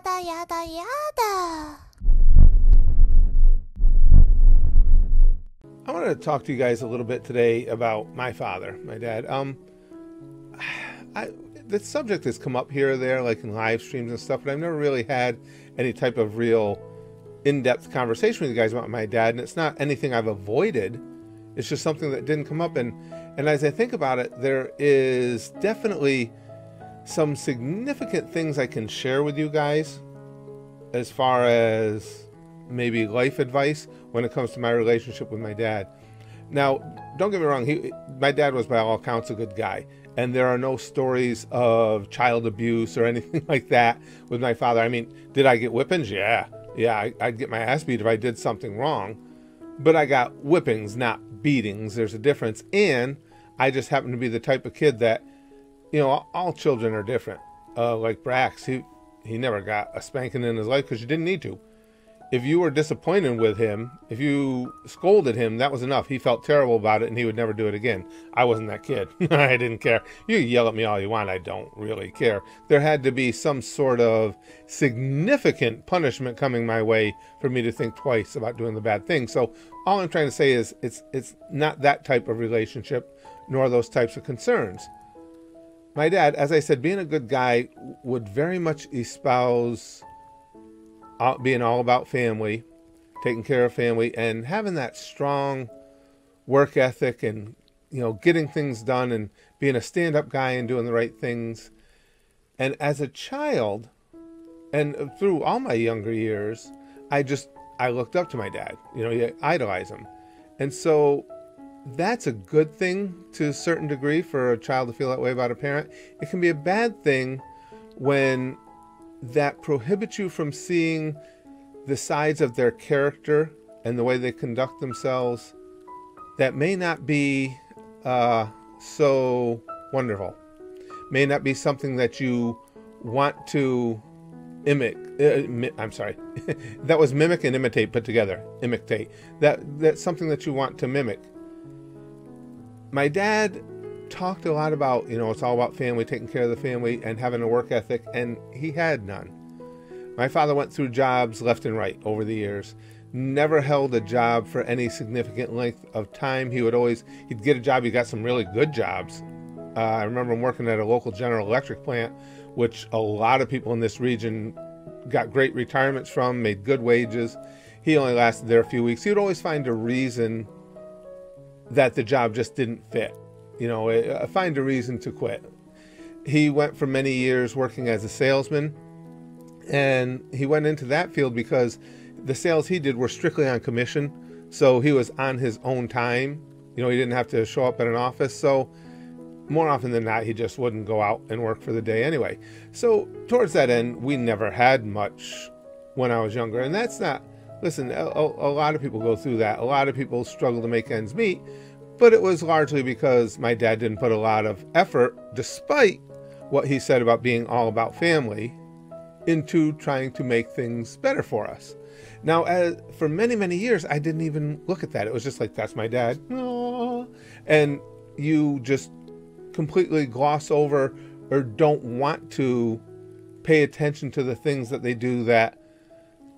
yada, yada, yada. I wanted to talk to you guys a little bit today about my father, my dad. The subject has come up here or there, like in live streams and stuff, but I've never really had any type of real in-depth conversation with you guys about my dad, and it's not anything I've avoided. It's just something that didn't come up, and as I think about it, there is definitely some significant things I can share with you guys as far as maybe life advice when it comes to my relationship with my dad. Now, don't get me wrong, my dad was by all accounts a good guy, and there are no stories of child abuse or anything like that with my father. I mean, did I get whippings? Yeah, I'd get my ass beat if I did something wrong, but I got whippings, not beatings. There's a difference, and I just happen to be the type of kid that, you know, all children are different. Like Brax, he never got a spanking in his life because you didn't need to. If you were disappointed with him, if you scolded him, that was enough. He felt terrible about it, and he would never do it again. I wasn't that kid. I didn't care. You yell at me all you want. I don't really care. There had to be some sort of significant punishment coming my way for me to think twice about doing the bad thing. So all I'm trying to say is it's not that type of relationship, nor those types of concerns. My dad, as I said, being a good guy, would very much espouse being all about family, taking care of family, and having that strong work ethic and, you know, getting things done and being a stand-up guy and doing the right things. And as a child, and through all my younger years, I looked up to my dad. You know, you idolize him. And so that's a good thing to a certain degree for a child to feel that way about a parent. It can be a bad thing when that prohibits you from seeing the sides of their character and the way they conduct themselves that may not be so wonderful, may not be something that you want to that was mimic and imitate put together. Imitate. That's something that you want to mimic. My dad talked a lot about, you know, it's all about family, taking care of the family and having a work ethic, and he had none. My father went through jobs left and right over the years, never held a job for any significant length of time. He'd get a job. He got some really good jobs. I remember him working at a local General Electric plant, which a lot of people in this region got great retirements from, made good wages. He only lasted there a few weeks. He would always find a reason that the job just didn't fit. You know, find a reason to quit. He went for many years working as a salesman, and he went into that field because the sales he did were strictly on commission. So he was on his own time. You know, he didn't have to show up at an office. So more often than not, he just wouldn't go out and work for the day anyway. So towards that end, we never had much when I was younger. And that's not, listen, a lot of people go through that. A lot of people struggle to make ends meet. But it was largely because my dad didn't put a lot of effort, despite what he said about being all about family, into trying to make things better for us. Now, for many, many years, I didn't even look at that. It was just like, that's my dad. Aww. And you just completely gloss over or don't want to pay attention to the things that they do that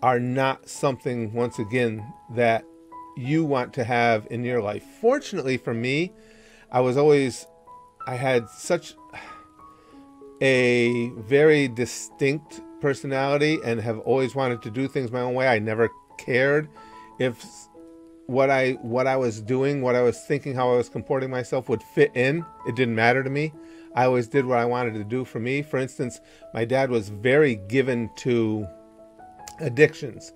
are not something, once again, that you want to have in your life. Fortunately for me, I had such a very distinct personality and have always wanted to do things my own way. I never cared if what I was doing, what I was thinking, how I was comporting myself would fit in. It didn't matter to me. I always did what I wanted to do for me. For instance, my dad was very given to addictions.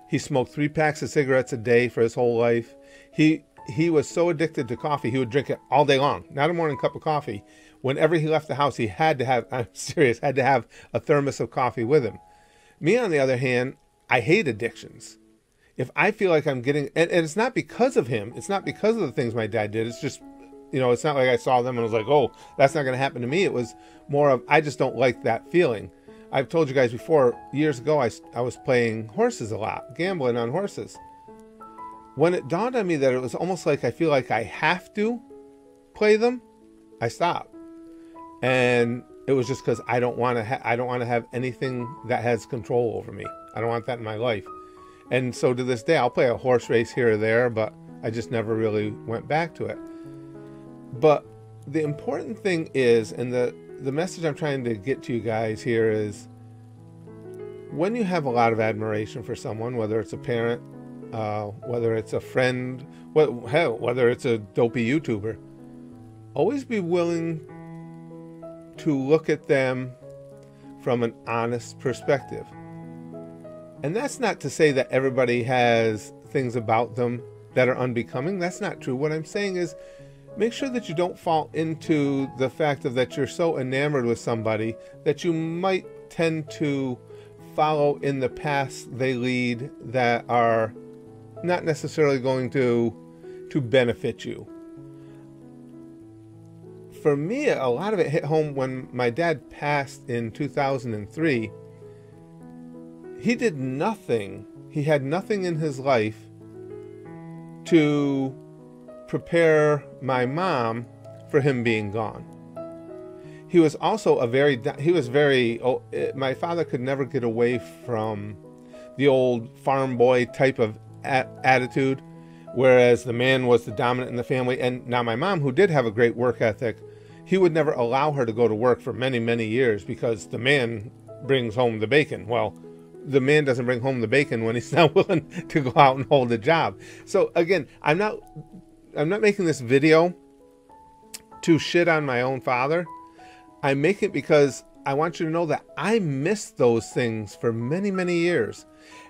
He smoked 3 packs of cigarettes a day for his whole life. He was so addicted to coffee, he would drink it all day long. Not a morning cup of coffee. Whenever he left the house, he had to have, I'm serious, had to have a thermos of coffee with him. Me, on the other hand, I hate addictions. If I feel like I'm getting, and it's not because of him, it's not because of the things my dad did, it's just, you know, it's not like I saw them and was like, oh, that's not going to happen to me. It was more of, I just don't like that feeling. I've told you guys before, years ago, I was playing horses a lot, gambling on horses. When it dawned on me that it was almost like I feel like I have to play them, I stopped. And It was just because I don't want to have anything that has control over me. I don't want that in my life. And so to this day, I'll play a horse race here or there, but I just never really went back to it. But the important thing is, and the message I'm trying to get to you guys here is, when you have a lot of admiration for someone, whether it's a parent, whether it's a friend, whether it's a dopey YouTuber, always be willing to look at them from an honest perspective. And that's not to say that everybody has things about them that are unbecoming. That's not true. What I'm saying is, make sure that you don't fall into the fact of that you're so enamored with somebody that you might tend to follow in the paths they lead that are not necessarily going to benefit you. For me, a lot of it hit home when my dad passed in 2003. He did nothing. He had nothing in his life to prepare my mom for him being gone. He was also my father could never get away from the old farm boy type of attitude, whereas the man was the dominant in the family. And now my mom, who did have a great work ethic, he would never allow her to go to work for many, many years because the man brings home the bacon. Well, the man doesn't bring home the bacon when he's not willing to go out and hold a job. So again, I'm not making this video to shit on my own father. I make it because I want you to know that I missed those things for many, many years.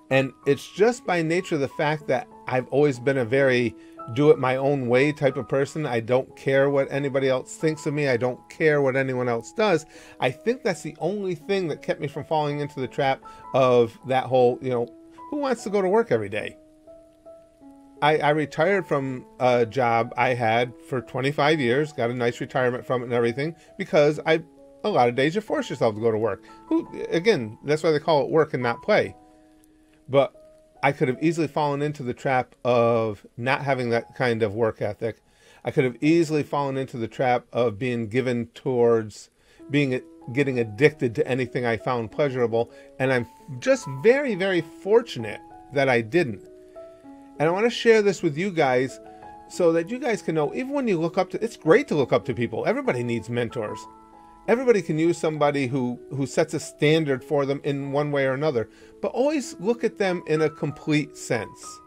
And it's just by nature of the fact that I've always been a very do it my own way type of person. I don't care what anybody else thinks of me. I don't care what anyone else does. I think that's the only thing that kept me from falling into the trap of that whole, who wants to go to work every day? I retired from a job I had for 25 years, got a nice retirement from it and everything, because a lot of days you force yourself to go to work. Again, that's why they call it work and not play. But I could have easily fallen into the trap of not having that kind of work ethic. I could have easily fallen into the trap of being given towards getting addicted to anything I found pleasurable. And I'm just very, very fortunate that I didn't. And I want to share this with you guys so that you guys can know, even when you look up to, it's great to look up to people. Everybody needs mentors. Everybody can use somebody who sets a standard for them in one way or another, but always look at them in a complete sense.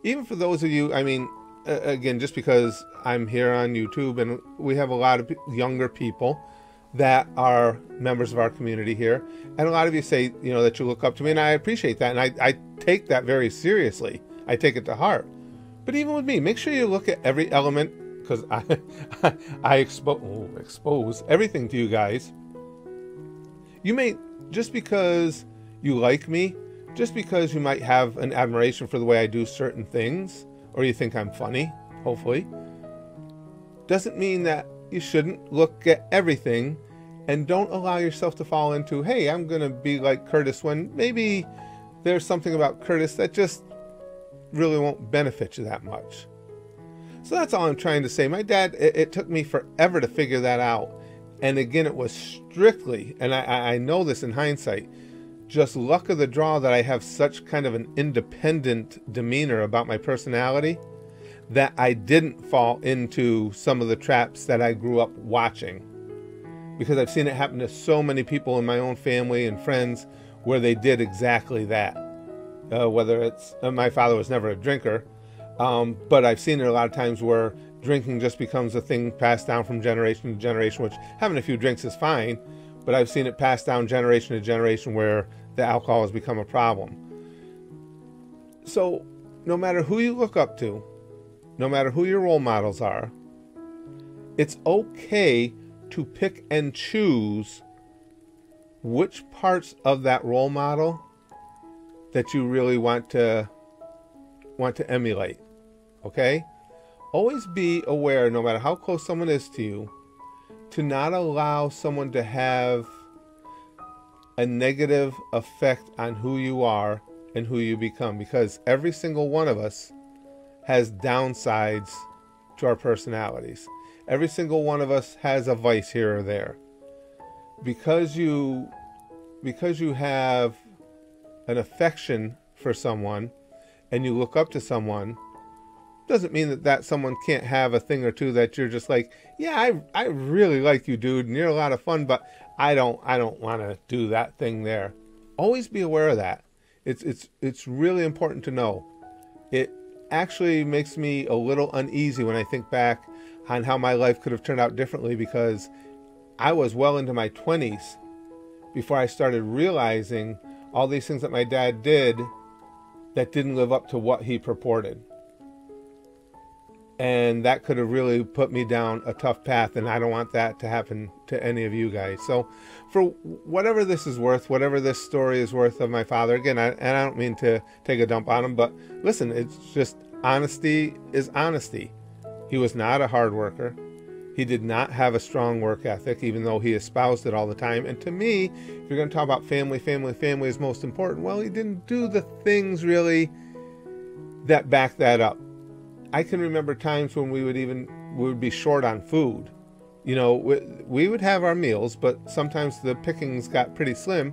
Even for those of you, again, just because I'm here on YouTube and we have a lot of younger people that are members of our community here, and a lot of you say, that you look up to me, and I appreciate that, and I take that very seriously. I take it to heart. But even with me, make sure you look at every element, because I expose everything to you guys. You may, just because you like me, just because you might have an admiration for the way I do certain things, or you think I'm funny, hopefully, doesn't mean that you shouldn't look at everything and don't allow yourself to fall into, hey, I'm going to be like Curtis, when maybe there's something about Curtis that just really won't benefit you that much. So that's all I'm trying to say. My dad, it took me forever to figure that out. And again, it was strictly, and I know this in hindsight, just luck of the draw that I have such kind of an independent demeanor about my personality that I didn't fall into some of the traps that I grew up watching. Because I've seen it happen to so many people in my own family and friends where they did exactly that. Whether it's, my father was never a drinker, but I've seen it a lot of times where drinking just becomes a thing passed down from generation to generation, which having a few drinks is fine, but I've seen it passed down generation to generation where the alcohol has become a problem. So no matter who you look up to, no matter who your role models are, it's okay to pick and choose which parts of that role model that you really want to emulate. Okay? Always be aware, no matter how close someone is to you, to not allow someone to have a negative effect on who you are and who you become, because every single one of us has downsides to our personalities. Every single one of us has a vice here or there. because you have an affection for someone and you look up to someone, doesn't mean that someone can't have a thing or two that you're just like, yeah, I really like you, dude, and you're a lot of fun, but I don't want to do that thing there. Always be aware of that. It's really important to know. It actually makes me a little uneasy when I think back on how my life could have turned out differently, because I was well into my 20s before I started realizing all these things that my dad did that didn't live up to what he purported. And that could have really put me down a tough path, and I don't want that to happen to any of you guys. So for whatever this is worth, whatever this story is worth of my father, again, I don't mean to take a dump on him, but listen, it's just honesty is honesty. He was not a hard worker. He did not have a strong work ethic, even though he espoused it all the time. And to me, if you're going to talk about family is most important, well, he didn't do the things really that back that up. I can remember times when we would be short on food. You know, we would have our meals, but sometimes the pickings got pretty slim,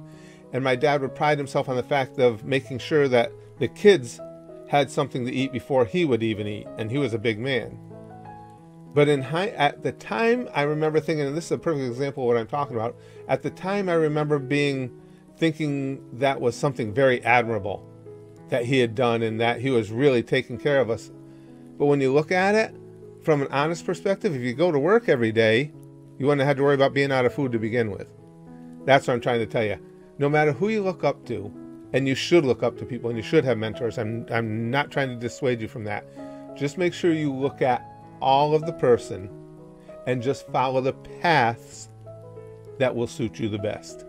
and my dad would pride himself on the fact of making sure that the kids had something to eat before he would even eat, and he was a big man. But at the time, I remember thinking, and this is a perfect example of what I'm talking about, at the time I remember thinking that was something very admirable that he had done, and that he was really taking care of us. But when you look at it from an honest perspective, if you go to work every day, you wouldn't have to worry about being out of food to begin with. That's what I'm trying to tell you. No matter who you look up to, and you should look up to people, and you should have mentors, I'm not trying to dissuade you from that. Just make sure you look at all of the person and just follow the paths that will suit you the best.